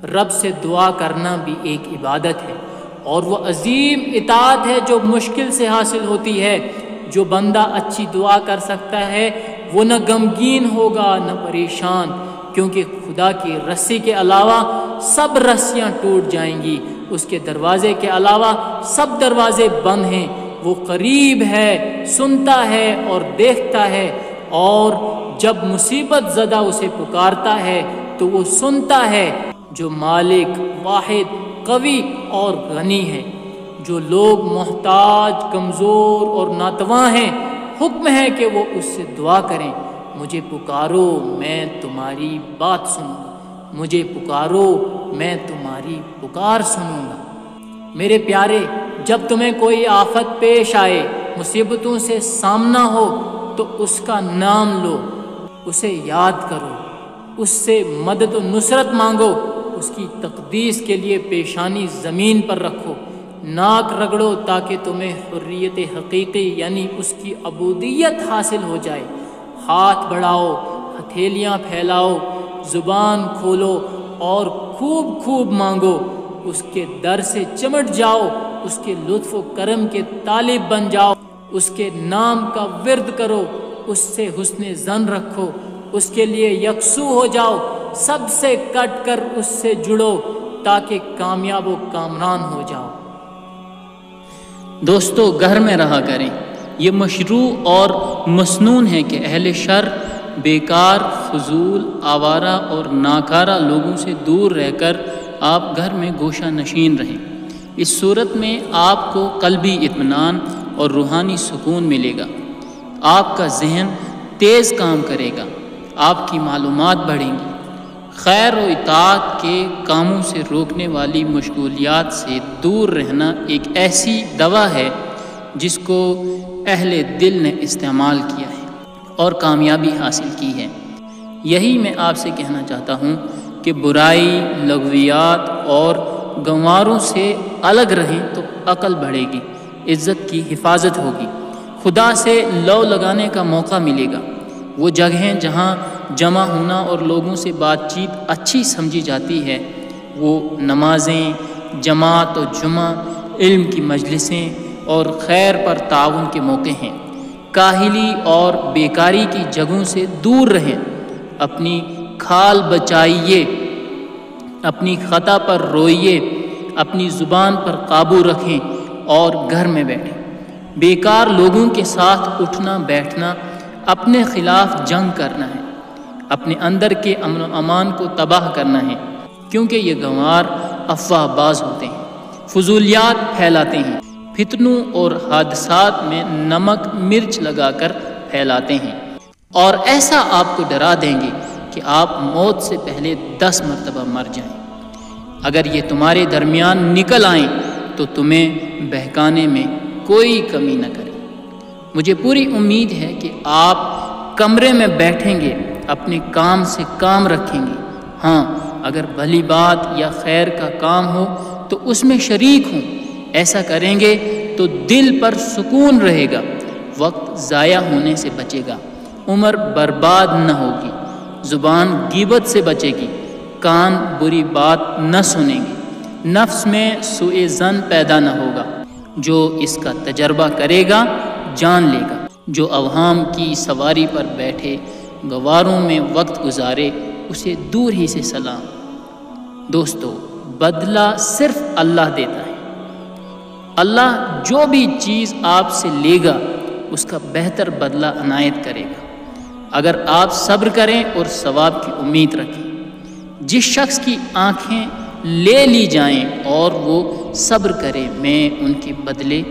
رب سے دعا کرنا بھی ایک عبادت ہے، اور وہ عظیم اطاعت ہے جو مشکل سے حاصل ہوتی ہے۔ جو بندہ اچھی دعا کر سکتا ہے وہ نہ غمگین ہوگا نہ پریشان، کیونکہ خدا کی رسی کے علاوہ سب رسیاں ٹوٹ جائیں گی، اس کے دروازے کے علاوہ سب دروازے بند ہیں۔ وہ قریب ہے، سنتا ہے اور دیکھتا ہے، اور جب مصیبت زدہ اسے پکارتا ہے تو وہ سنتا ہے۔ جو مالک واحد قوی اور غنی ہے۔ جو لوگ محتاج، کمزور اور ناتواں ہیں، حکم ہے کہ وہ اس سے دعا کریں۔ مجھے پکارو، میں تمہاری بات سنوں گا، مجھے پکارو، میں تمہاری پکار سنوں گا۔ میرے پیارے، جب تمہیں کوئی آفت پیش آئے، مصیبتوں سے سامنا ہو، تو اس کا نام لو، اسے یاد کرو، اس سے مدد و نصرت مانگو، اس کی تقدیس کے لیے پیشانی زمین پر رکھو، ناک رگڑو تاکہ تمہیں حریت حقیقی یعنی اس کی عبودیت حاصل ہو جائے۔ ہاتھ بڑھاؤ، ہتھیلیاں پھیلاؤ، زبان کھولو اور خوب خوب مانگو، اس کے در سے چمٹ جاؤ، اس کے لطف و کرم کے طالب بن جاؤ، اس کے نام کا ورد کرو، اس سے حسن ظن رکھو، اس کے لیے یکسو ہو جاؤ، سب سے کٹ کر اس سے جڑو تاکہ کامیاب و کامران ہو جاؤ۔ دوستو، گھر میں رہا کریں۔ یہ مشروع اور مسنون ہے کہ اہل شر بیکار، فضول، آوارہ اور ناکارہ لوگوں سے دور رہ کر آپ گھر میں گوشہ نشین رہیں۔ اس صورت میں آپ کو قلبی اطمینان اور روحانی سکون ملے گا، آپ کا ذہن تیز کام کرے گا، آپ کی معلومات بڑھیں گی۔ خیر و اطاعت کے کاموں سے روکنے والی مشغولیات سے دور رہنا ایک ایسی دوا ہے جس کو اہل دل نے استعمال کیا ہے اور کامیابی حاصل کی ہے۔ یہی میں آپ سے کہنا چاہتا ہوں کہ برائی، لغویات اور گنواروں سے الگ رہیں تو عقل بڑھے گی، عزت کی حفاظت ہوگی، خدا سے لو لگانے کا موقع ملے گا۔ وہ جگہیں جہاں جمع ہونا اور لوگوں سے بات چیت اچھی سمجھی جاتی ہے، وہ نمازیں، جماعت و جمعہ، علم کی مجلسیں اور خیر پر تعاون کے موقع ہیں۔ کاہلی اور بیکاری کی جگہوں سے دور رہیں، اپنی کھال بچائیے، اپنی خطا پر روئیے، اپنی زبان پر قابو رکھیں اور گھر میں بیٹھیں۔ بیکار لوگوں کے ساتھ اٹھنا بیٹھنا اپنے خلاف جنگ کرنا ہے، اپنے اندر کے امن و امان کو تباہ کرنا ہے، کیونکہ یہ گنوار افواہ باز ہوتے ہیں، فضولیات پھیلاتے ہیں، فتنوں اور حادثات میں نمک مرچ لگا کر پھیلاتے ہیں، اور ایسا آپ کو ڈرا دیں گے کہ آپ موت سے پہلے 10 مرتبہ مر جائیں۔ اگر یہ تمہارے درمیان نکل آئیں تو تمہیں بہکانے میں کوئی کمی نہ کرے۔ مجھے پوری امید ہے کہ آپ کمرے میں بیٹھیں گے، اپنے کام سے کام رکھیں گے۔ ہاں، اگر بھلی بات یا خیر کا کام ہو تو اس میں شریک ہوں۔ ایسا کریں گے تو دل پر سکون رہے گا، وقت ضائع ہونے سے بچے گا، عمر برباد نہ ہوگی، زبان غیبت سے بچے گی، کان بری بات نہ سنیں گے، نفس میں سوء ظن پیدا نہ ہوگا۔ جو اس کا تجربہ کرے گا جان لے گا۔ جو اوہام کی سواری پر بیٹھے گواروں میں وقت گزارے اسے دور ہی سے سلام۔ دوستو، بدلہ صرف اللہ دیتا ہے۔ اللہ جو بھی چیز آپ سے لے گا اس کا بہتر بدلہ عنایت کرے گا، اگر آپ صبر کریں اور ثواب کی امید رکھیں۔ جس شخص کی آنکھیں لے لی جائیں اور وہ صبر کرے، میں ان کے بدلے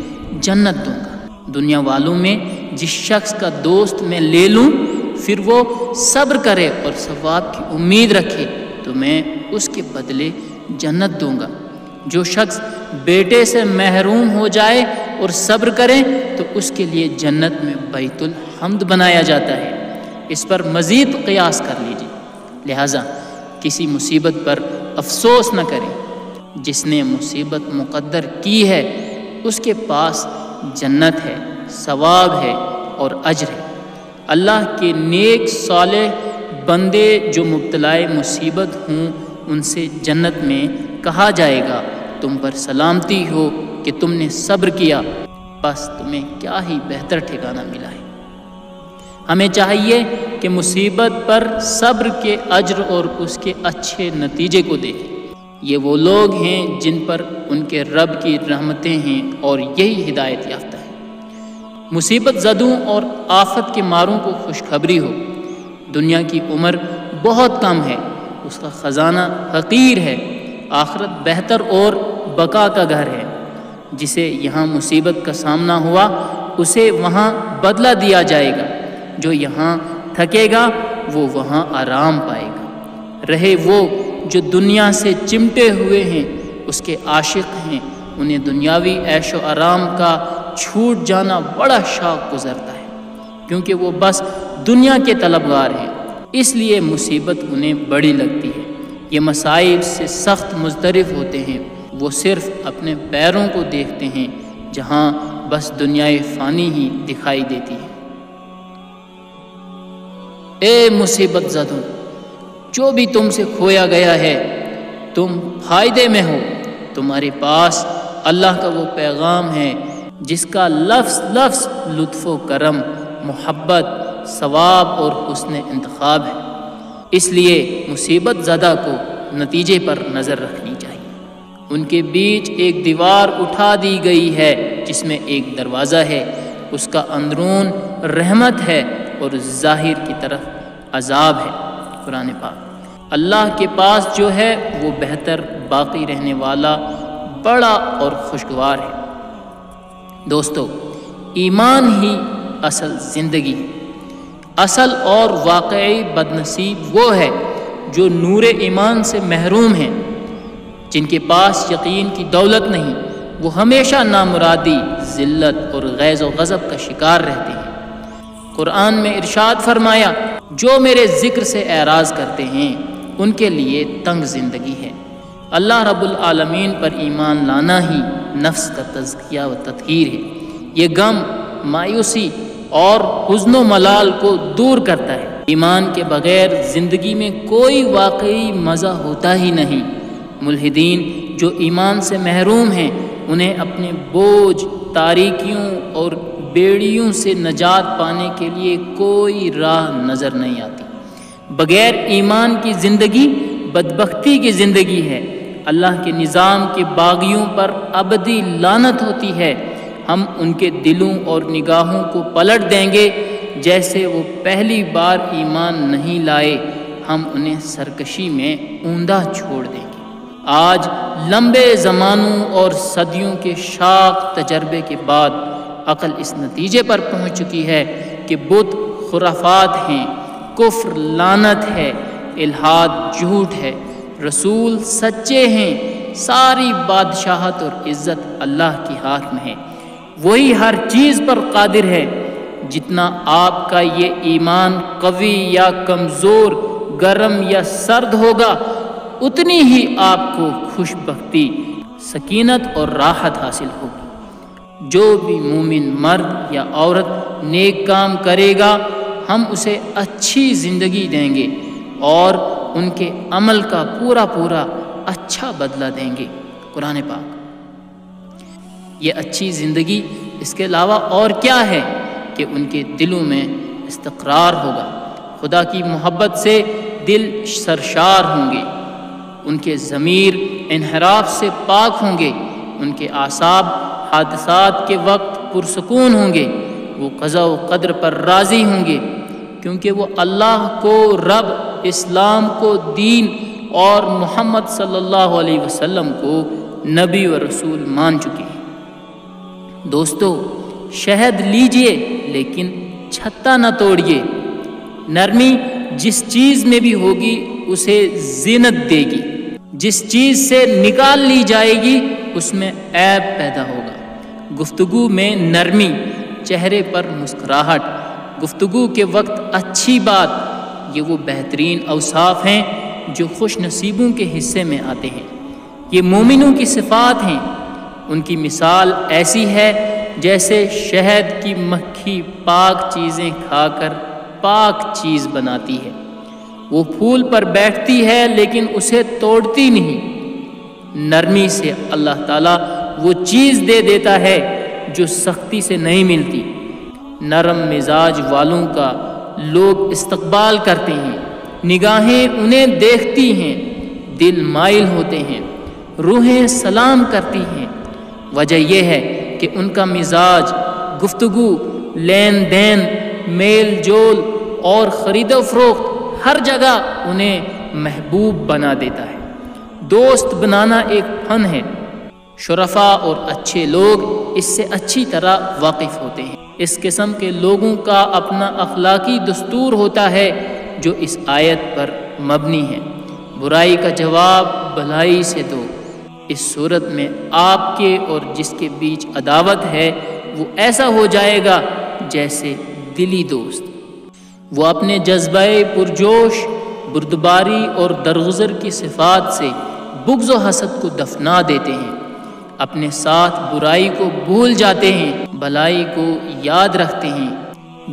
جنت دوں گا۔ دنیا والوں میں جس شخص کا دوست میں لے لوں پھر وہ صبر کرے اور ثواب کی امید رکھے تو میں اس کے بدلے جنت دوں گا۔ جو شخص بیٹے سے محروم ہو جائے اور صبر کرے تو اس کے لیے جنت میں بیت الحمد بنایا جاتا ہے۔ اس پر مزید قیاس کر لیجیے۔ لہٰذا کسی مصیبت پر افسوس نہ کریں، جس نے مصیبت مقدر کی ہے اس کے پاس جنت ہے، ثواب ہے اور اجر ہے۔ اللہ کے نیک صالح بندے جو مبتلا مصیبت ہوں ان سے جنت میں کہا جائے گا تم پر سلامتی ہو کہ تم نے صبر کیا، بس تمہیں کیا ہی بہتر ٹھکانہ ملا ہے۔ ہمیں چاہیے کہ مصیبت پر صبر کے اجر اور اس کے اچھے نتیجے کو دیکھیں۔ یہ وہ لوگ ہیں جن پر ان کے رب کی رحمتیں ہیں اور یہی ہدایت یافتہ ہے۔ مصیبت زدوں اور آفت کے ماروں کو خوشخبری ہو، دنیا کی عمر بہت کم ہے، اس کا خزانہ حقیر ہے، آخرت بہتر اور بقا کا گھر ہے۔ جسے یہاں مصیبت کا سامنا ہوا اسے وہاں بدلہ دیا جائے گا، جو یہاں تھکے گا وہ وہاں آرام پائے گا۔ رہے وہ جو دنیا سے چمٹے ہوئے ہیں، اس کے عاشق ہیں، انہیں دنیاوی عیش و آرام کا چھوٹ جانا بڑا شاق گزرتا ہے، کیونکہ وہ بس دنیا کے طلبگار ہیں، اس لیے مصیبت انہیں بڑی لگتی ہے۔ یہ مصائب سے سخت مضطرب ہوتے ہیں، وہ صرف اپنے پیروں کو دیکھتے ہیں جہاں بس دنیائے فانی ہی دکھائی دیتی ہے۔ اے مصیبت زدوں، جو بھی تم سے کھویا گیا ہے تم فائدے میں ہو، تمہارے پاس اللہ کا وہ پیغام ہے جس کا لفظ لفظ لطف و کرم، محبت، ثواب اور حسن انتخاب ہے۔ اس لیے مصیبت زدہ کو نتیجے پر نظر رکھنی چاہیے۔ ان کے بیچ ایک دیوار اٹھا دی گئی ہے جس میں ایک دروازہ ہے، اس کا اندرون رحمت ہے اور ظاہر کی طرف عذاب ہے۔ قرآن پاک۔ اللہ کے پاس جو ہے وہ بہتر، باقی رہنے والا، بڑا اور خوشگوار ہے۔ دوستو، ایمان ہی اصل زندگی ہے۔ اصل اور واقعی بدنصیب وہ ہے جو نور ایمان سے محروم ہیں، جن کے پاس یقین کی دولت نہیں، وہ ہمیشہ نامرادی، ذلت اور غیظ و غضب کا شکار رہتے ہیں۔ قرآن میں ارشاد فرمایا، جو میرے ذکر سے اعراض کرتے ہیں ان کے لیے تنگ زندگی ہے۔ اللہ رب العالمین پر ایمان لانا ہی نفس کا تزکیہ و تطہیر ہے۔ یہ غم، مایوسی اور حزن و ملال کو دور کرتا ہے۔ ایمان کے بغیر زندگی میں کوئی واقعی مزہ ہوتا ہی نہیں۔ ملحدین جو ایمان سے محروم ہیں، انہیں اپنے بوجھ، تاریکیوں اور بیڑیوں سے نجات پانے کے لیے کوئی راہ نظر نہیں آتی۔ بغیر ایمان کی زندگی بدبختی کی زندگی ہے۔ اللہ کے نظام کے باغیوں پر ابدی لعنت ہوتی ہے۔ ہم ان کے دلوں اور نگاہوں کو پلٹ دیں گے جیسے وہ پہلی بار ایمان نہیں لائے، ہم انہیں سرکشی میں اوندا چھوڑ دیں گے۔ آج لمبے زمانوں اور صدیوں کے شاق تجربے کے بعد عقل اس نتیجے پر پہنچ چکی ہے کہ بت خرافات ہیں، کفر لعنت ہے، الحاد جھوٹ ہے، رسول سچے ہیں، ساری بادشاہت اور عزت اللہ کے ہاتھ میں ہے۔ وہی ہر چیز پر قادر ہے۔ جتنا آپ کا یہ ایمان قوی یا کمزور، گرم یا سرد ہوگا، اتنی ہی آپ کو خوش بختی، سکینت اور راحت حاصل ہوگی۔ جو بھی مومن مرد یا عورت نیک کام کرے گا، ہم اسے اچھی زندگی دیں گے اور ان کے عمل کا پورا پورا اچھا بدلہ دیں گے۔ قرآن پاک۔ یہ اچھی زندگی اس کے علاوہ اور کیا ہے کہ ان کے دلوں میں استقرار ہوگا، خدا کی محبت سے دل سرشار ہوں گے، ان کے ضمیر انحراف سے پاک ہوں گے، ان کے اعصاب حادثات کے وقت پرسکون ہوں گے، وہ قضا و قدر پر راضی ہوں گے، کیونکہ وہ اللہ کو رب، اسلام کو دین اور محمد صلی اللہ علیہ وسلم کو نبی و رسول مان چکے ہیں۔ دوستو، شہد لیجئے لیکن چھتا نہ توڑیے۔ نرمی جس چیز میں بھی ہوگی اسے زینت دے گی، جس چیز سے نکال لی جائے گی اس میں عیب پیدا ہوگا۔ گفتگو میں نرمی، چہرے پر مسکراہٹ، گفتگو کے وقت اچھی بات، یہ وہ بہترین اوصاف ہیں جو خوش نصیبوں کے حصے میں آتے ہیں۔ یہ مومنوں کی صفات ہیں۔ ان کی مثال ایسی ہے جیسے شہد کی مکھی پاک چیزیں کھا کر پاک چیز بناتی ہے، وہ پھول پر بیٹھتی ہے لیکن اسے توڑتی نہیں۔ نرمی سے اللہ تعالیٰ وہ چیز دے دیتا ہے جو سختی سے نہیں ملتی۔ نرم مزاج والوں کا لوگ استقبال کرتے ہیں، نگاہیں انہیں دیکھتی ہیں، دل مائل ہوتے ہیں، روحیں سلام کرتی ہیں۔ وجہ یہ ہے کہ ان کا مزاج گفتگو، لین دین، میل جول اور خرید و فروخت ہر جگہ انہیں محبوب بنا دیتا ہے۔ دوست بنانا ایک فن ہے۔ شرفاء اور اچھے لوگ اس سے اچھی طرح واقف ہوتے ہیں۔ اس قسم کے لوگوں کا اپنا اخلاقی دستور ہوتا ہے جو اس آیت پر مبنی ہے۔ برائی کا جواب بھلائی سے دو۔ اس صورت میں آپ کے اور جس کے بیچ عداوت ہے وہ ایسا ہو جائے گا جیسے دلی دوست۔ وہ اپنے جذبہ پرجوش، بردباری اور درگزر کی صفات سے بغض و حسد کو دفنا دیتے ہیں، اپنے ساتھ برائی کو بھول جاتے ہیں، بھلائی کو یاد رکھتے ہیں۔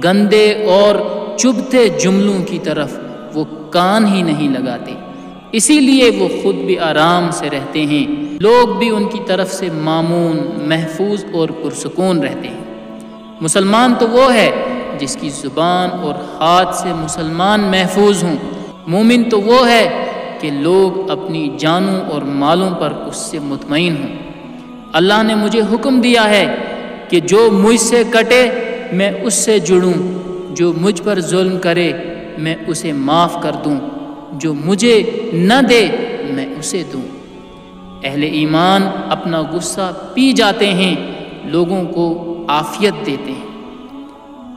گندے اور چبھتے جملوں کی طرف وہ کان ہی نہیں لگاتے، اسی لیے وہ خود بھی آرام سے رہتے ہیں، لوگ بھی ان کی طرف سے مامون، محفوظ اور پرسکون رہتے ہیں۔ مسلمان تو وہ ہے جس کی زبان اور ہاتھ سے مسلمان محفوظ ہوں۔ مومن تو وہ ہے کہ لوگ اپنی جانوں اور مالوں پر اس سے مطمئن ہوں۔ اللہ نے مجھے حکم دیا ہے کہ جو مجھ سے کٹے میں اس سے جڑوں، جو مجھ پر ظلم کرے میں اسے معاف کر دوں، جو مجھے نہ دے میں اسے دوں۔ اہل ایمان اپنا غصہ پی جاتے ہیں، لوگوں کو عافیت دیتے ہیں۔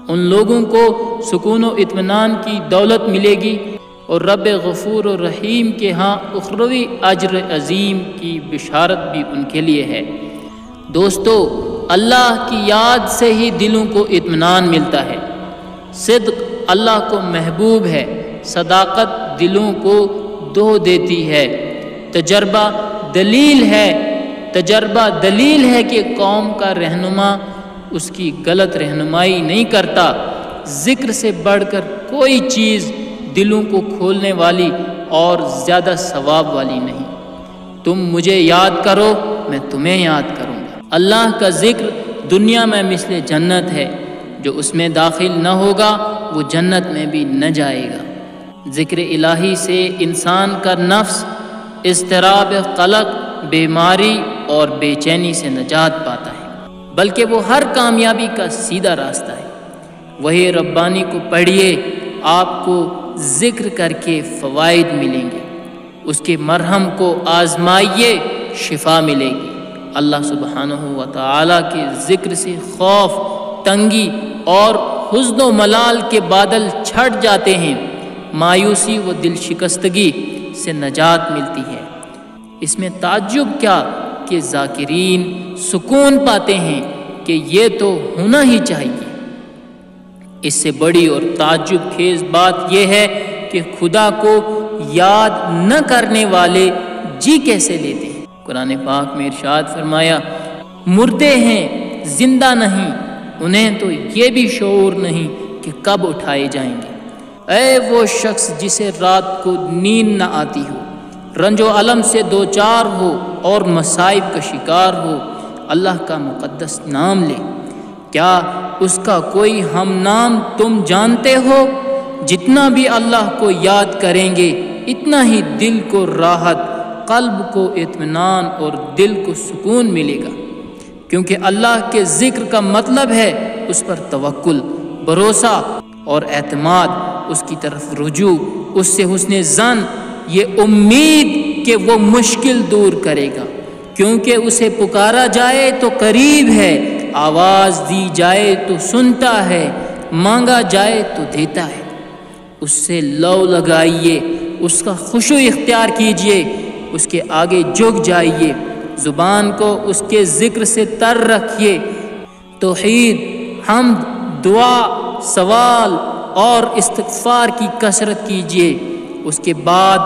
ان لوگوں کو سکون و اطمینان کی دولت ملے گی اور رب غفور و رحیم کے ہاں اخروی اجر عظیم کی بشارت بھی ان کے لیے ہے۔ دوستو، اللہ کی یاد سے ہی دلوں کو اطمینان ملتا ہے۔ صدق اللہ کو محبوب ہے، صداقت دلوں کو دھو دیتی ہے۔ تجربہ دلیل ہے کہ قوم کا رہنما اس کی غلط رہنمائی نہیں کرتا۔ ذکر سے بڑھ کر کوئی چیز دلوں کو کھولنے والی اور زیادہ ثواب والی نہیں۔ تم مجھے یاد کرو، میں تمہیں یاد کروں گا۔ اللہ کا ذکر دنیا میں مثل جنت ہے، جو اس میں داخل نہ ہوگا وہ جنت میں بھی نہ جائے گا۔ ذکر الہی سے انسان کا نفس اضطراب قلق، بیماری اور بے چینی سے نجات پاتا ہے، بلکہ وہ ہر کامیابی کا سیدھا راستہ ہے۔ وہی ربانی کو پڑھیے، آپ کو ذکر کر کے فوائد ملیں گے۔ اس کے مرہم کو آزمائیے، شفا ملے گی۔ اللہ سبحانہ و تعالیٰ کے ذکر سے خوف، تنگی اور حزن و ملال کے بادل چھٹ جاتے ہیں، مایوسی و دل شکستگی سے نجات ملتی ہے۔ اس میں تعجب کیا کہ ذاکرین سکون پاتے ہیں کہ یہ تو ہونا ہی چاہیے۔ اس سے بڑی اور تعجب خیز بات یہ ہے کہ خدا کو یاد نہ کرنے والے جی کیسے لیتے ہیں۔ قرآن پاک میں ارشاد فرمایا، مردے ہیں زندہ نہیں، انہیں تو یہ بھی شعور نہیں کہ کب اٹھائے جائیں گے۔ اے وہ شخص جسے رات کو نیند نہ آتی ہو، رنج و علم سے دوچار ہو اور مصائب کا شکار ہو، اللہ کا مقدس نام لے۔ کیا اس کا کوئی ہم نام تم جانتے ہو؟ جتنا بھی اللہ کو یاد کریں گے اتنا ہی دل کو راحت، قلب کو اطمینان اور دل کو سکون ملے گا، کیونکہ اللہ کے ذکر کا مطلب ہے اس پر توکل، بھروسہ اور اعتماد، اس کی طرف رجوع، اس سے حسن ظن، یہ امید کہ وہ مشکل دور کرے گا، کیونکہ اسے پکارا جائے تو قریب ہے، آواز دی جائے تو سنتا ہے، مانگا جائے تو دیتا ہے۔ اس سے لو لگائیے، اس کا خشوع اختیار کیجئے، اس کے آگے جھک جائیے، زبان کو اس کے ذکر سے تر رکھیے، توحید، حمد، دعا، سوال اور استغفار کی کثرت کیجئے۔ اس کے بعد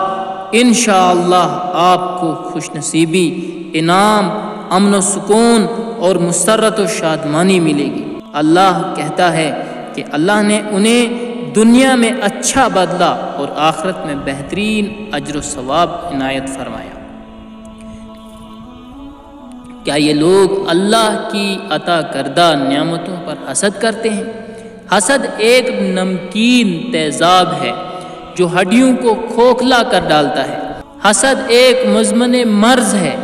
انشاءاللہ آپ کو خوش نصیبی، انعام، امن و سکون اور مسرت و شادمانی ملے گی۔ اللہ کہتا ہے کہ اللہ نے انہیں دنیا میں اچھا بدلہ اور آخرت میں بہترین اجر و ثواب عنایت فرمایا۔ کیا یہ لوگ اللہ کی عطا کردہ نعمتوں پر حسد کرتے ہیں؟ حسد ایک نمکین تیزاب ہے جو ہڈیوں کو کھوکھلا کر ڈالتا ہے۔ حسد ایک مزمن مرض ہے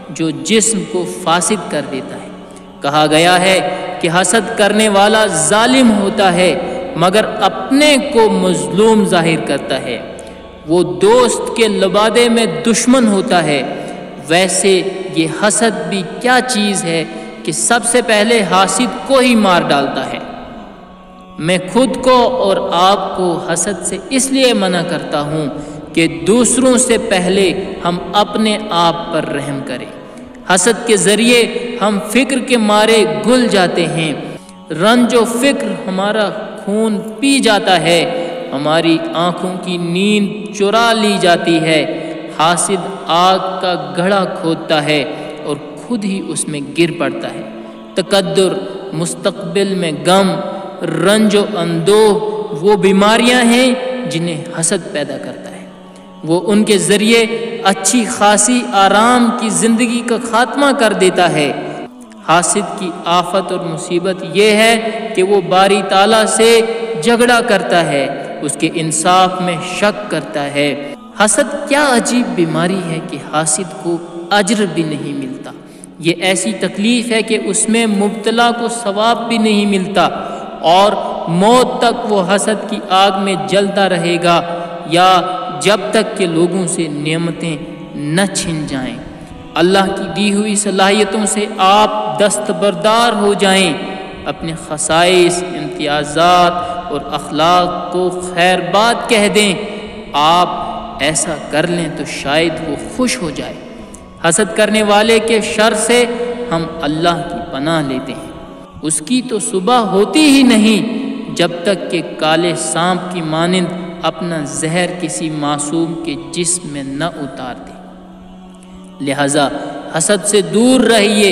جو جسم کو فاسد کر دیتا ہے۔ کہا گیا ہے کہ حسد کرنے والا ظالم ہوتا ہے مگر اپنے کو مظلوم ظاہر کرتا ہے۔ وہ دوست کے لبادے میں دشمن ہوتا ہے۔ ویسے یہ حسد بھی کیا چیز ہے کہ سب سے پہلے حاسد کو ہی مار ڈالتا ہے۔ میں خود کو اور آپ کو حسد سے اس لیے منع کرتا ہوں کہ دوسروں سے پہلے ہم اپنے آپ پر رحم کریں۔ حسد کے ذریعے ہم فکر کے مارے گل جاتے ہیں۔ رنج و فکر ہمارا خون پی جاتا ہے، ہماری آنکھوں کی نیند چرا لی جاتی ہے۔ حاسد آگ کا گڑھا کھودتا ہے اور خود ہی اس میں گر پڑتا ہے۔ تکدر، مستقبل میں غم، رنج و اندوہ وہ بیماریاں ہیں جنہیں حسد پیدا کرتا ہے۔ وہ ان کے ذریعے اچھی خاصی آرام کی زندگی کا خاتمہ کر دیتا ہے۔ حاسد کی آفت اور مصیبت یہ ہے کہ وہ باری تعالیٰ سے جھگڑا کرتا ہے، اس کے انصاف میں شک کرتا ہے۔ حسد کیا عجیب بیماری ہے کہ حاسد کو اجر بھی نہیں ملتا۔ یہ ایسی تکلیف ہے کہ اس میں مبتلا کو ثواب بھی نہیں ملتا اور موت تک وہ حسد کی آگ میں جلتا رہے گا، یا جب تک کہ لوگوں سے نعمتیں نہ چھن جائیں۔ اللہ کی دی ہوئی صلاحیتوں سے آپ دستبردار ہو جائیں، اپنے خصائص، امتیازات اور اخلاق کو خیر بات کہہ دیں۔ آپ ایسا کر لیں تو شاید وہ خوش ہو جائے۔ حسد کرنے والے کے شر سے ہم اللہ کی پناہ لیتے ہیں۔ اس کی تو صبح ہوتی ہی نہیں جب تک کہ کالے سانپ کی مانند اپنا زہر کسی معصوم کے جسم میں نہ اتار دے۔ لہذا حسد سے دور رہیے،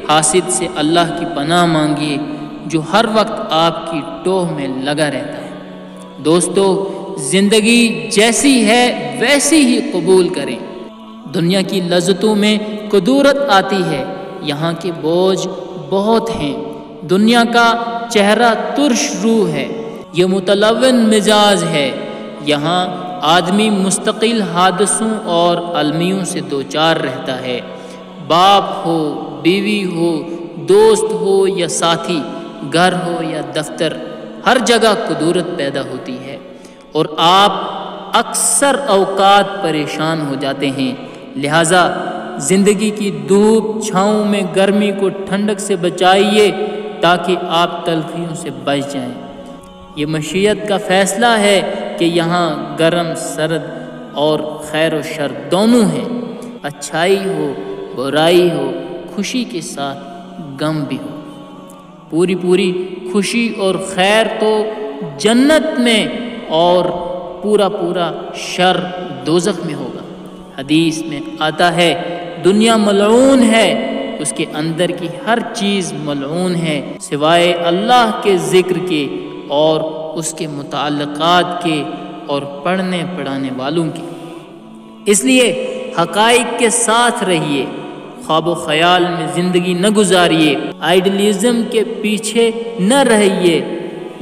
حاسد سے اللہ کی پناہ مانگیے جو ہر وقت آپ کی ٹوہ میں لگا رہتا ہے۔ دوستو، زندگی جیسی ہے ویسی ہی قبول کریں۔ دنیا کی لذتوں میں کدورت آتی ہے، یہاں کے بوجھ بہت ہیں۔ دنیا کا چہرہ ترش روح ہے، یہ متلون مزاج ہے۔ یہاں آدمی مستقل حادثوں اور المیوں سے دوچار رہتا ہے۔ باپ ہو، بیوی ہو، دوست ہو یا ساتھی، گھر ہو یا دفتر، ہر جگہ کدورت پیدا ہوتی ہے اور آپ اکثر اوقات پریشان ہو جاتے ہیں۔ لہٰذا زندگی کی دھوپ چھاؤں میں گرمی کو ٹھنڈک سے بچائیے تاکہ آپ تلخیوں سے بچ جائیں۔ یہ مشیت کا فیصلہ ہے کہ یہاں گرم سرد اور خیر و شر دونوں ہیں، اچھائی ہو، برائی ہو، خوشی کے ساتھ غم بھی ہو۔ پوری خوشی اور خیر تو جنت میں اور پورا شر دوزخ میں ہوگا۔ حدیث میں آتا ہے دنیا ملعون ہے، اس کے اندر کی ہر چیز ملعون ہے سوائے اللہ کے ذکر کے اور اس کے متعلقات کے اور پڑھنے پڑھانے والوں کے۔ اس لیے حقائق کے ساتھ رہیے، خواب و خیال میں زندگی نہ گزاریے، آئیڈیلزم کے پیچھے نہ رہیے۔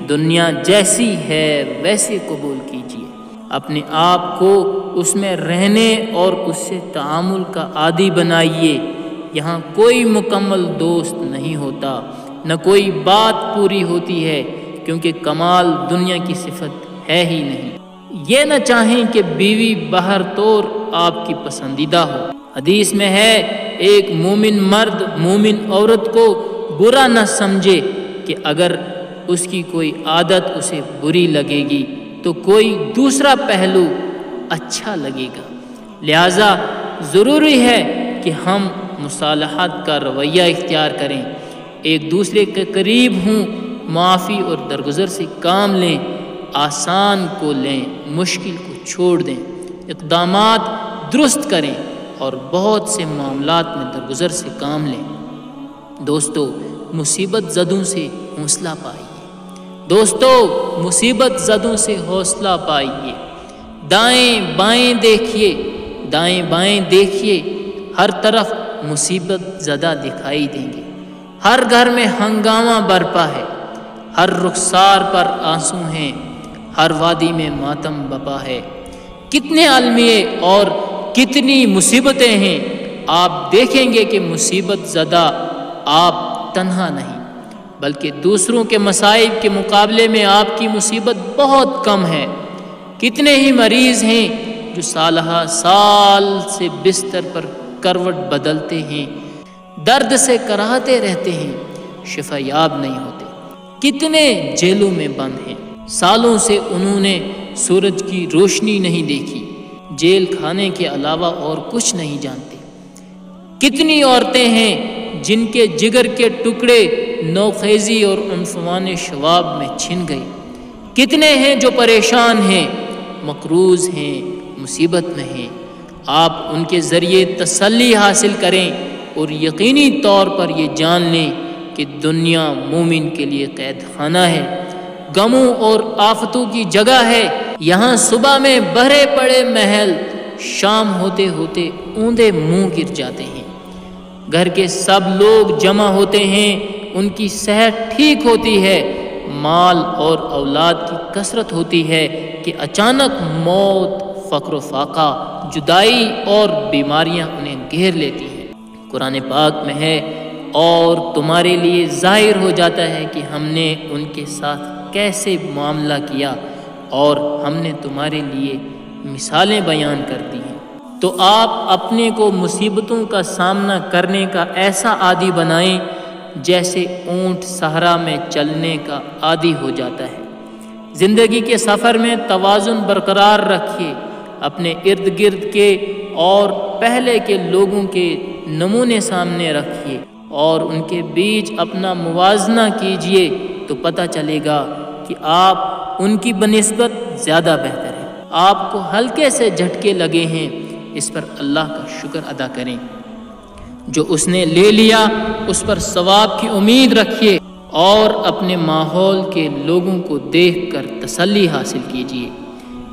دنیا جیسی ہے ویسے قبول کیجیے، اپنے آپ کو اس میں رہنے اور اس سے تعامل کا عادی بنائیے۔ یہاں کوئی مکمل دوست نہیں ہوتا، نہ کوئی بات پوری ہوتی ہے، کیونکہ کمال دنیا کی صفت ہے ہی نہیں۔ یہ نہ چاہیں کہ بیوی بہر طور آپ کی پسندیدہ ہو۔ حدیث میں ہے ایک مومن مرد مومن عورت کو برا نہ سمجھے کہ اگر اس کی کوئی عادت اسے بری لگے گی تو کوئی دوسرا پہلو اچھا لگے گا۔ لہذا ضروری ہے کہ ہم مصالحت کا رویہ اختیار کریں، ایک دوسرے کے قریب ہوں، معافی اور درگزر سے کام لیں، آسان کو لیں، مشکل کو چھوڑ دیں، اقدامات درست کریں اور بہت سے معاملات میں درگزر سے کام لیں۔ دوستو، مصیبت زدوں سے حوصلہ پائیے، دوستو، مصیبت زدوں سے حوصلہ پائیے، دائیں بائیں دیکھیے، دائیں بائیں دیکھیے، ہر طرف مصیبت زدہ دکھائی دیں گے۔ ہر گھر میں ہنگامہ برپا ہے، ہر رخسار پر آنسو ہیں، ہر وادی میں ماتم بپا ہے۔ کتنے المیے اور کتنی مصیبتیں ہیں، آپ دیکھیں گے کہ مصیبت زدہ آپ تنہا نہیں، بلکہ دوسروں کے مصائب کے مقابلے میں آپ کی مصیبت بہت کم ہے۔ کتنے ہی مریض ہیں جو سالہ سال سے بستر پر کروٹ بدلتے ہیں، درد سے کراہتے رہتے ہیں، شفا یاب نہیں ہوتے۔ کتنے جیلوں میں بند ہیں، سالوں سے انہوں نے سورج کی روشنی نہیں دیکھی، جیل کھانے کے علاوہ اور کچھ نہیں جانتے۔ کتنی عورتیں ہیں جن کے جگر کے ٹکڑے نوخیزی اور عنفوان شواب میں چھن گئے۔ کتنے ہیں جو پریشان ہیں، مقروض ہیں، مصیبت میں ہیں۔ آپ ان کے ذریعے تسلی حاصل کریں اور یقینی طور پر یہ جان لیں کہ دنیا مومن کے لیے قید خانہ ہے، غموں اور آفتوں کی جگہ ہے۔ یہاں صبح میں بھرے پڑے محل شام ہوتے ہوتے اوندے منہ گر جاتے ہیں۔ گھر کے سب لوگ جمع ہوتے ہیں، ان کی صحت ٹھیک ہوتی ہے، مال اور اولاد کی کثرت ہوتی ہے کہ اچانک موت، فقر و فاقہ، جدائی اور بیماریاں انہیں گھیر لیتی ہیں۔ قرآن پاک میں ہے، اور تمہارے لیے ظاہر ہو جاتا ہے کہ ہم نے ان کے ساتھ کیسے معاملہ کیا، اور ہم نے تمہارے لیے مثالیں بیان کر دی ہیں۔ تو آپ اپنے کو مصیبتوں کا سامنا کرنے کا ایسا عادی بنائیں جیسے اونٹ صحرا میں چلنے کا عادی ہو جاتا ہے۔ زندگی کے سفر میں توازن برقرار رکھیے، اپنے ارد گرد کے اور پہلے کے لوگوں کے نمونے سامنے رکھیے اور ان کے بیچ اپنا موازنہ کیجئے تو پتہ چلے گا کہ آپ ان کی بنسبت زیادہ بہتر ہیں۔ آپ کو ہلکے سے جھٹکے لگے ہیں، اس پر اللہ کا شکر ادا کریں۔ جو اس نے لے لیا اس پر ثواب کی امید رکھیے اور اپنے ماحول کے لوگوں کو دیکھ کر تسلی حاصل کیجیے۔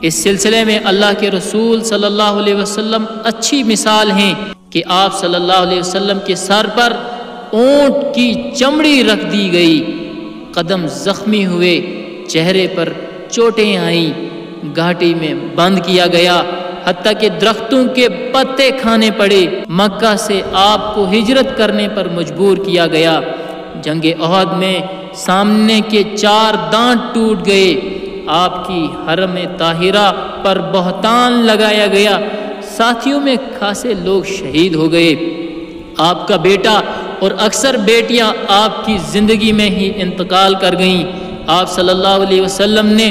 اس سلسلے میں اللہ کے رسول صلی اللہ علیہ وسلم اچھی مثال ہیں کہ آپ صلی اللہ علیہ وسلم کے سر پر اونٹ کی چمڑی رکھ دی گئی، قدم زخمی ہوئے، چہرے پر چوٹیں آئیں، گھاٹی میں بند کیا گیا، حتیٰ کہ درختوں کے پتے کھانے پڑے، مکہ سے آپ کو ہجرت کرنے پر مجبور کیا گیا، جنگ احد میں سامنے کے 4 دانت ٹوٹ گئے، آپ کی حرم طاہرہ پر بہتان لگایا گیا، ساتھیوں میں خاصے لوگ شہید ہو گئے، آپ کا بیٹا اور اکثر بیٹیاں آپ کی زندگی میں ہی انتقال کر گئیں۔ آپ صلی اللہ علیہ وسلم نے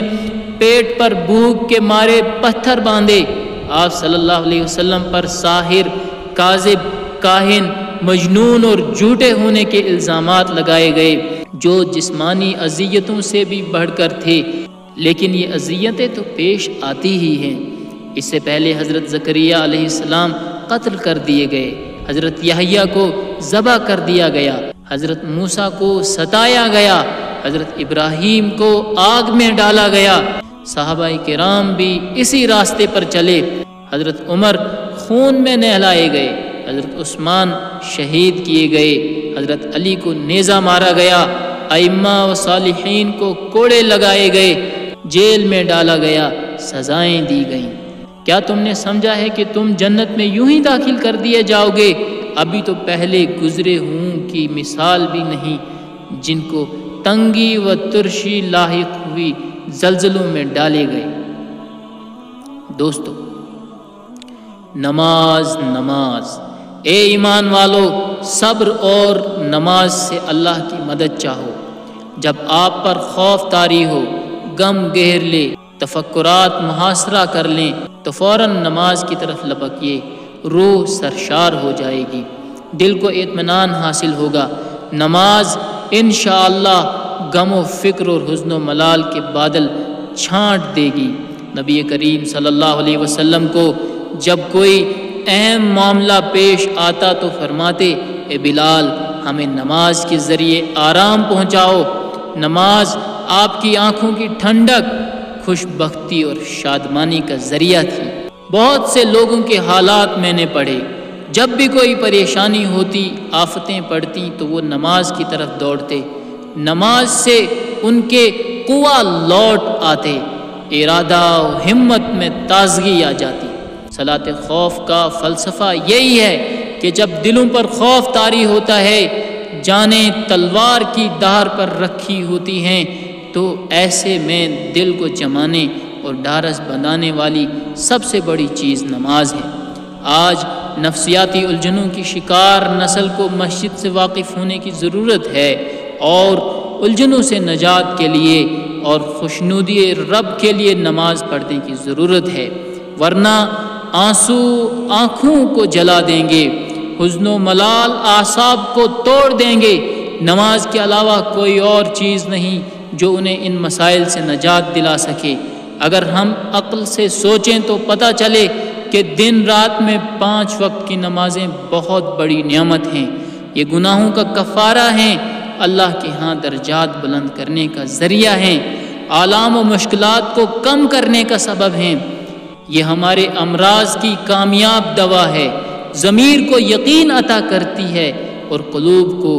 پیٹ پر بھوک کے مارے پتھر باندھے، آپ صلی اللہ علیہ وسلم پر ساحر، کاذب، کاہن، مجنون اور جھوٹے ہونے کے الزامات لگائے گئے جو جسمانی اذیتوں سے بھی بڑھ کر تھے، لیکن یہ اذیتیں تو پیش آتی ہی ہیں۔ اس سے پہلے حضرت زکریا علیہ السلام قتل کر دیے گئے، حضرت یحییٰ کو ذبح کر دیا گیا، حضرت موسیٰ کو ستایا گیا، حضرت ابراہیم کو آگ میں ڈالا گیا، صحابہ کرام بھی اسی راستے پر چلے، حضرت عمر خون میں نہلائے گئے، حضرت عثمان شہید کیے گئے، حضرت علی کو نیزہ مارا گیا، ائمہ و صالحین کو کوڑے لگائے گئے، جیل میں ڈالا گیا، سزائیں دی گئیں۔ کیا تم نے سمجھا ہے کہ تم جنت میں یوں ہی داخل کر دیے جاؤ گے؟ ابھی تو پہلے گزرے ہوں کی مثال بھی نہیں، جن کو تنگی و ترشی لاحق ہوئی، زلزلوں میں ڈالے گئے۔ دوستو، نماز نماز، اے ایمان والو، صبر اور نماز سے اللہ کی مدد چاہو۔ جب آپ پر خوف طاری ہو، غم گھیر لے، تفکرات محاصرہ کر لیں تو فوراً نماز کی طرف لپکیے، روح سرشار ہو جائے گی، دل کو اطمینان حاصل ہوگا۔ نماز انشاءاللہ غم و فکر اور حزن و ملال کے بادل چھانٹ دے گی۔ نبی کریم صلی اللہ علیہ وسلم کو جب کوئی اہم معاملہ پیش آتا تو فرماتے، اے بلال، ہمیں نماز کے ذریعے آرام پہنچاؤ۔ نماز آپ کی آنکھوں کی ٹھنڈک، خوش بختی اور شادمانی کا ذریعہ تھی۔ بہت سے لوگوں کے حالات میں نے پڑھے، جب بھی کوئی پریشانی ہوتی، آفتیں پڑتی تو وہ نماز کی طرف دوڑتے، نماز سے ان کے قوا لوٹ آتے، ارادہ و ہمت میں تازگی آ جاتی۔ صلاۃ خوف کا فلسفہ یہی ہے کہ جب دلوں پر خوف طاری ہوتا ہے، جانیں تلوار کی دھار پر رکھی ہوتی ہیں، تو ایسے میں دل کو جمانے اور ڈھارس بنانے والی سب سے بڑی چیز نماز ہے۔ آج نفسیاتی الجھنوں کی شکار نسل کو مسجد سے واقف ہونے کی ضرورت ہے اور الجھنوں سے نجات کے لیے اور خوشنودی رب کے لیے نماز پڑھنے کی ضرورت ہے، ورنہ آنسو آنکھوں کو جلا دیں گے، حزن و ملال اعصاب کو توڑ دیں گے۔ نماز کے علاوہ کوئی اور چیز نہیں جو انہیں ان مسائل سے نجات دلا سکے۔ اگر ہم عقل سے سوچیں تو پتہ چلے کہ دن رات میں 5 وقت کی نمازیں بہت بڑی نعمت ہیں، یہ گناہوں کا کفارہ ہیں، اللہ کے ہاں درجات بلند کرنے کا ذریعہ ہیں، آلام و مشکلات کو کم کرنے کا سبب ہیں، یہ ہمارے امراض کی کامیاب دوا ہے، ضمیر کو یقین عطا کرتی ہے اور قلوب کو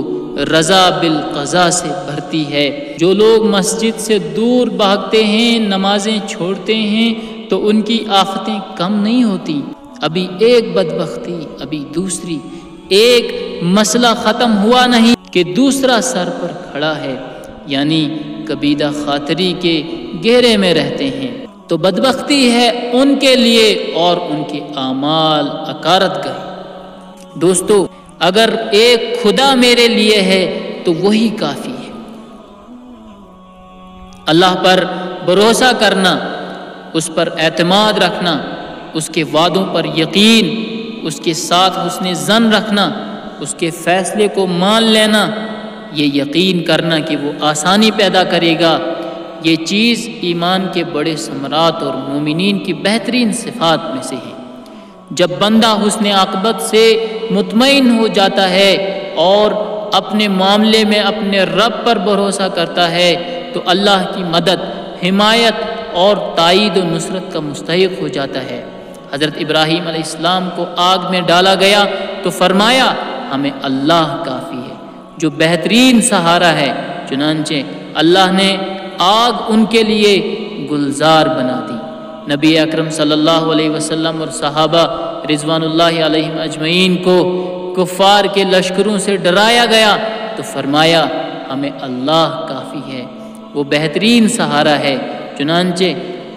رضا بالقضاء سے بھرتی ہے۔ جو لوگ مسجد سے دور بھاگتے ہیں، نمازیں چھوڑتے ہیں، تو ان کی آفتیں کم نہیں ہوتی۔ ابھی ایک بدبختی، ابھی دوسری، ایک مسئلہ ختم ہوا نہیں کہ دوسرا سر پر کھڑا ہے، یعنی کبیدہ خاطری کے گھیرے میں رہتے ہیں۔ تو بدبختی ہے ان کے لیے اور ان کے اعمال اکارت گئے۔ دوستو، اگر ایک خدا میرے لیے ہے تو وہی کافی ہے۔ اللہ پر بھروسہ کرنا، اس پر اعتماد رکھنا، اس کے وعدوں پر یقین، اس کے ساتھ حسن ظن رکھنا، اس کے فیصلے کو مان لینا، یہ یقین کرنا کہ وہ آسانی پیدا کرے گا، یہ چیز ایمان کے بڑے ثمرات اور مومنین کی بہترین صفات میں سے ہے۔ جب بندہ حسن عاقبت سے مطمئن ہو جاتا ہے اور اپنے معاملے میں اپنے رب پر بھروسہ کرتا ہے تو اللہ کی مدد، حمایت اور تائید و نصرت کا مستحق ہو جاتا ہے۔ حضرت ابراہیم علیہ السلام کو آگ میں ڈالا گیا تو فرمایا ہمیں اللہ کافی ہے جو بہترین سہارا ہے، چنانچہ اللہ نے آگ ان کے لیے گلزار بنا دی۔ نبی اکرم صلی اللہ علیہ وسلم اور صحابہ رضوان اللہ علیہم اجمعین کو کفار کے لشکروں سے ڈرایا گیا تو فرمایا ہمیں اللہ کافی ہے، وہ بہترین سہارا ہے، چنانچہ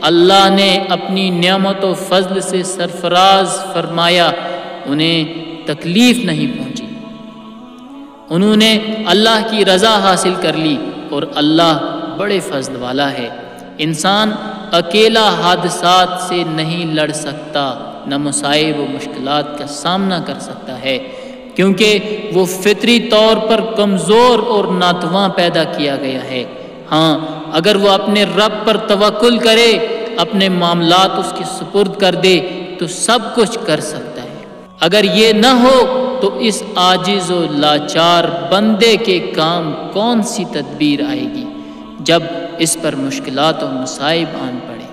اللہ نے اپنی نعمت و فضل سے سرفراز فرمایا، انہیں تکلیف نہیں پہنچی، انہوں نے اللہ کی رضا حاصل کر لی اور اللہ بڑے فضل والا ہے۔ انسان اکیلا حادثات سے نہیں لڑ سکتا، نہ مصائب و مشکلات کا سامنا کر سکتا ہے، کیونکہ وہ فطری طور پر کمزور اور ناتواں پیدا کیا گیا ہے۔ ہاں، اگر وہ اپنے رب پر توکل کرے، اپنے معاملات اس کے سپرد کر دے تو سب کچھ کر سکتا ہے۔ اگر یہ نہ ہو تو اس عاجز و لاچار بندے کے کام کون سی تدبیر آئے گی جب اس پر مشکلات و مصائب آن پڑے۔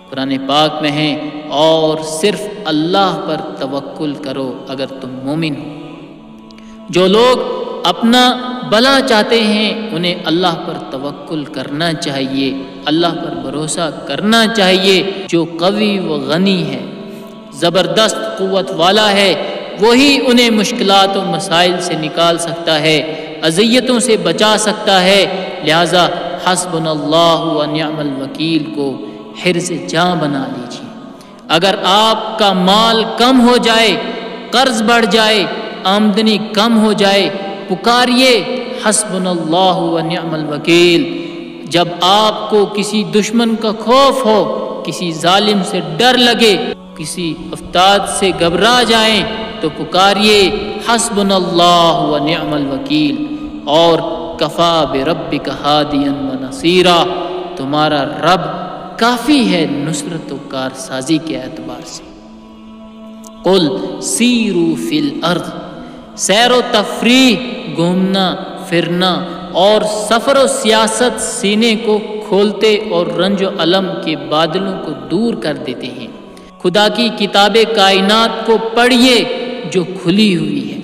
قرآن پاک میں ہے اور صرف اللہ پر توکل کرو اگر تم مومن ہو۔ جو لوگ اپنا بھلا چاہتے ہیں انہیں اللہ پر توکل کرنا چاہیے، اللہ پر بھروسہ کرنا چاہیے۔ جو قوی و غنی ہے، زبردست قوت والا ہے، وہی انہیں مشکلات و مسائل سے نکال سکتا ہے، اذیتوں سے بچا سکتا ہے۔ لہذا حسبنا اللہ و نعم الوکیل کو حرز جاں بنا لیجیے۔ اگر آپ کا مال کم ہو جائے، قرض بڑھ جائے، آمدنی کم ہو جائے، پکاریے حسبنا اللہ و نعم الوکیل۔ جب آپ کو کسی دشمن کا خوف ہو، کسی ظالم سے ڈر لگے، کسی افتاد سے گھبرا جائیں تو پکاریے حسبنا اللہ و نعم الوکیل، اور کفا بربک ہادیا و نصیرا، تمہارا رب کافی ہے نصرت و کارسازی کے اعتبار سے۔ قل سیروا فی الارض، سیر و تفریح، گھومنا پھرنا، اور سفر و سیاست سینے کو کھولتے اور رنج و علم کے بادلوں کو دور کر دیتے ہیں۔ خدا کی کتاب کائنات کو پڑھیے جو کھلی ہوئی ہے،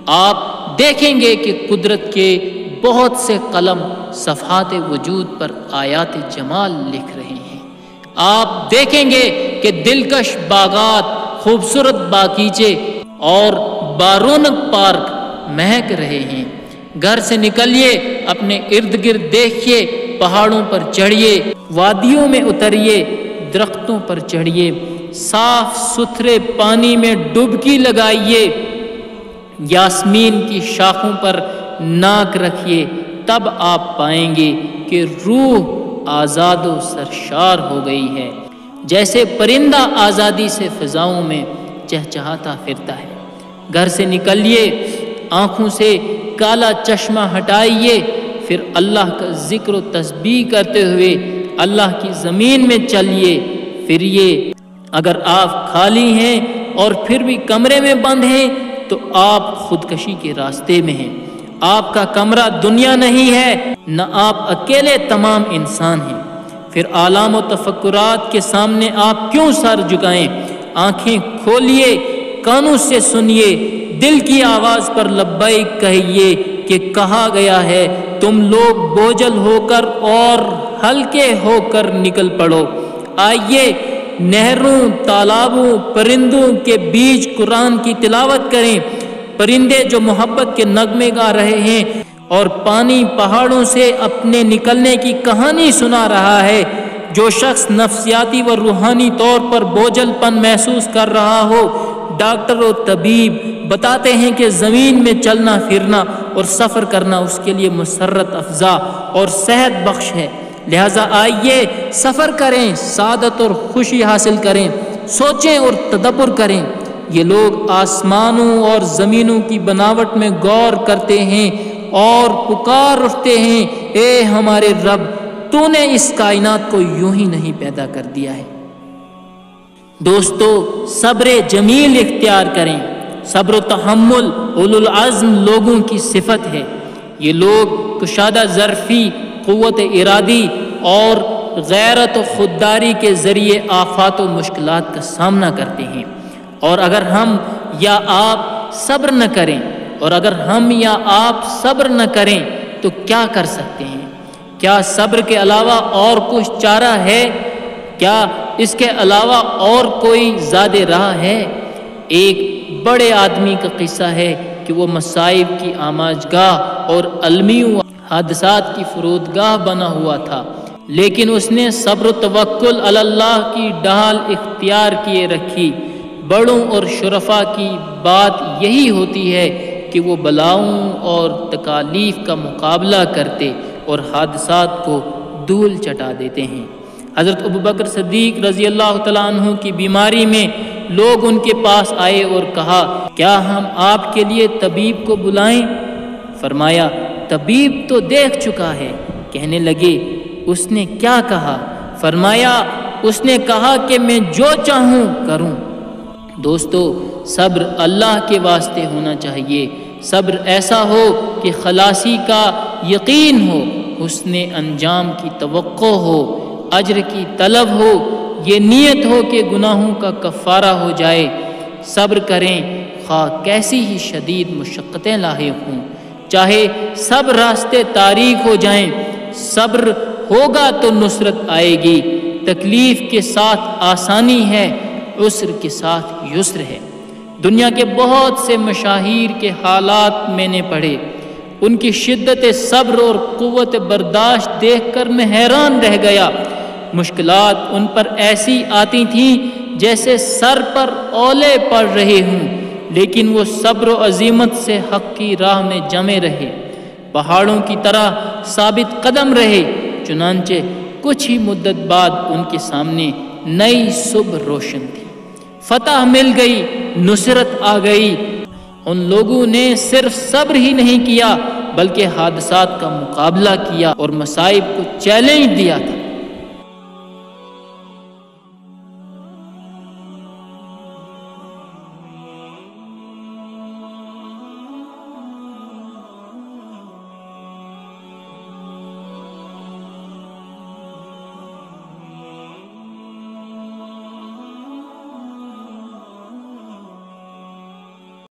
آپ دیکھیں گے کہ قدرت کے بہت سے قلم صفحات وجود پر آیات جمال لکھ رہے ہیں۔ آپ دیکھیں گے کہ دلکش باغات، خوبصورت باغیچے اور بارونق پارک مہک رہے ہیں۔ گھر سے نکلیے، اپنے ارد گرد دیکھیے، پہاڑوں پر چڑھیے، وادیوں میں اتریے، درختوں پر چڑھیے، صاف ستھرے پانی میں ڈبکی لگائیے، یاسمین کی شاخوں پر ناک رکھیے، تب آپ پائیں گے کہ روح آزاد و سرشار ہو گئی ہے، جیسے پرندہ آزادی سے فضاؤں میں چہچہاتا پھرتا ہے۔ گھر سے نکلیے، آنکھوں سے کالا چشمہ ہٹائیے، پھر اللہ کا ذکر و تسبیح کرتے ہوئے اللہ کی زمین میں چلیے پھریے۔ اگر آپ خالی ہیں اور پھر بھی کمرے میں بند ہیں تو آپ خودکشی کے راستے میں ہیں۔ آپ کا کمرہ دنیا نہیں ہے، نہ آپ اکیلے تمام انسان ہیں۔ پھر آلام و تفکرات کے سامنے آپ کیوں سر جھکائیں؟ آنکھیں کھولیے، کانوں سے سنیے، دل کی آواز پر لبیک کہیے کہ کہا گیا ہے تم لوگ بوجھل ہو کر اور ہلکے ہو کر نکل پڑو۔ آئیے نہروں، تالابوں، پرندوں کے بیچ قرآن کی تلاوت کریں۔ پرندے جو محبت کے نغمے گا رہے ہیں اور پانی پہاڑوں سے اپنے نکلنے کی کہانی سنا رہا ہے۔ جو شخص نفسیاتی و روحانی طور پر بوجھل پن محسوس کر رہا ہو، ڈاکٹر و طبیب بتاتے ہیں کہ زمین میں چلنا پھرنا اور سفر کرنا اس کے لیے مسرت افزا اور صحت بخش ہے۔ لہٰذا آئیے سفر کریں، سعادت اور خوشی حاصل کریں، سوچیں اور تدبر کریں۔ یہ لوگ آسمانوں اور زمینوں کی بناوٹ میں غور کرتے ہیں اور پکار اٹھتے ہیں، اے ہمارے رب، تو نے اس کائنات کو یوں ہی نہیں پیدا کر دیا ہے۔ دوستو، صبر جمیل اختیار کریں۔ صبر و تحمل اولو العزم لوگوں کی صفت ہے۔ یہ لوگ کشادہ ظرفی، قوت ارادی اور غیرت و خودداری کے ذریعے آفات و مشکلات کا سامنا کرتے ہیں۔ اور اگر ہم یا آپ صبر نہ کریں نہ کریں تو کیا کر سکتے ہیں؟ کیا صبر کے علاوہ اور کچھ چارہ ہے؟ کیا اس کے علاوہ اور کوئی زیادہ راہ ہے؟ ایک بڑے آدمی کا قصہ ہے کہ وہ مصائب کی آماجگاہ اور المیوں حادثات کی فرودگاہ بنا ہوا تھا، لیکن اس نے صبر و توکل علی اللہ کی ڈھال اختیار کیے رکھی۔ بڑوں اور شرفاء کی بات یہی ہوتی ہے کہ وہ بلاؤں اور تکالیف کا مقابلہ کرتے اور حادثات کو دھول چٹا دیتے ہیں۔ حضرت ابوبکر صدیق رضی اللہ تعالیٰ عنہ کی بیماری میں لوگ ان کے پاس آئے اور کہا، کیا ہم آپ کے لیے طبیب کو بلائیں؟ فرمایا، طبیب تو دیکھ چکا ہے۔ کہنے لگے، اس نے کیا کہا؟ فرمایا، اس نے کہا کہ میں جو چاہوں کروں۔ دوستو، صبر اللہ کے واسطے ہونا چاہیے۔ صبر ایسا ہو کہ خلاصی کا یقین ہو، حسن انجام کی توقع ہو، اجر کی طلب ہو، یہ نیت ہو کہ گناہوں کا کفارہ ہو جائے۔ صبر کریں خواہ کیسی ہی شدید مشقتیں لاحق ہوں، چاہے سب راستے تاریک ہو جائیں، صبر ہوگا تو نصرت آئے گی۔ تکلیف کے ساتھ آسانی ہے، عسر کے ساتھ یسر ہے۔ دنیا کے بہت سے مشاہیر کے حالات میں نے پڑھے، ان کی شدت صبر اور قوت برداشت دیکھ کر میں حیران رہ گیا۔ مشکلات ان پر ایسی آتی تھیں جیسے سر پر اولے پڑ رہے ہوں، لیکن وہ صبر و عزیمت سے حق کی راہ میں جمے رہے، پہاڑوں کی طرح ثابت قدم رہے۔ چنانچہ کچھ ہی مدت بعد ان کے سامنے نئی صبح روشن تھی، فتح مل گئی، نصرت آ گئی۔ ان لوگوں نے صرف صبر ہی نہیں کیا بلکہ حادثات کا مقابلہ کیا اور مصائب کو چیلنج دیا تھا۔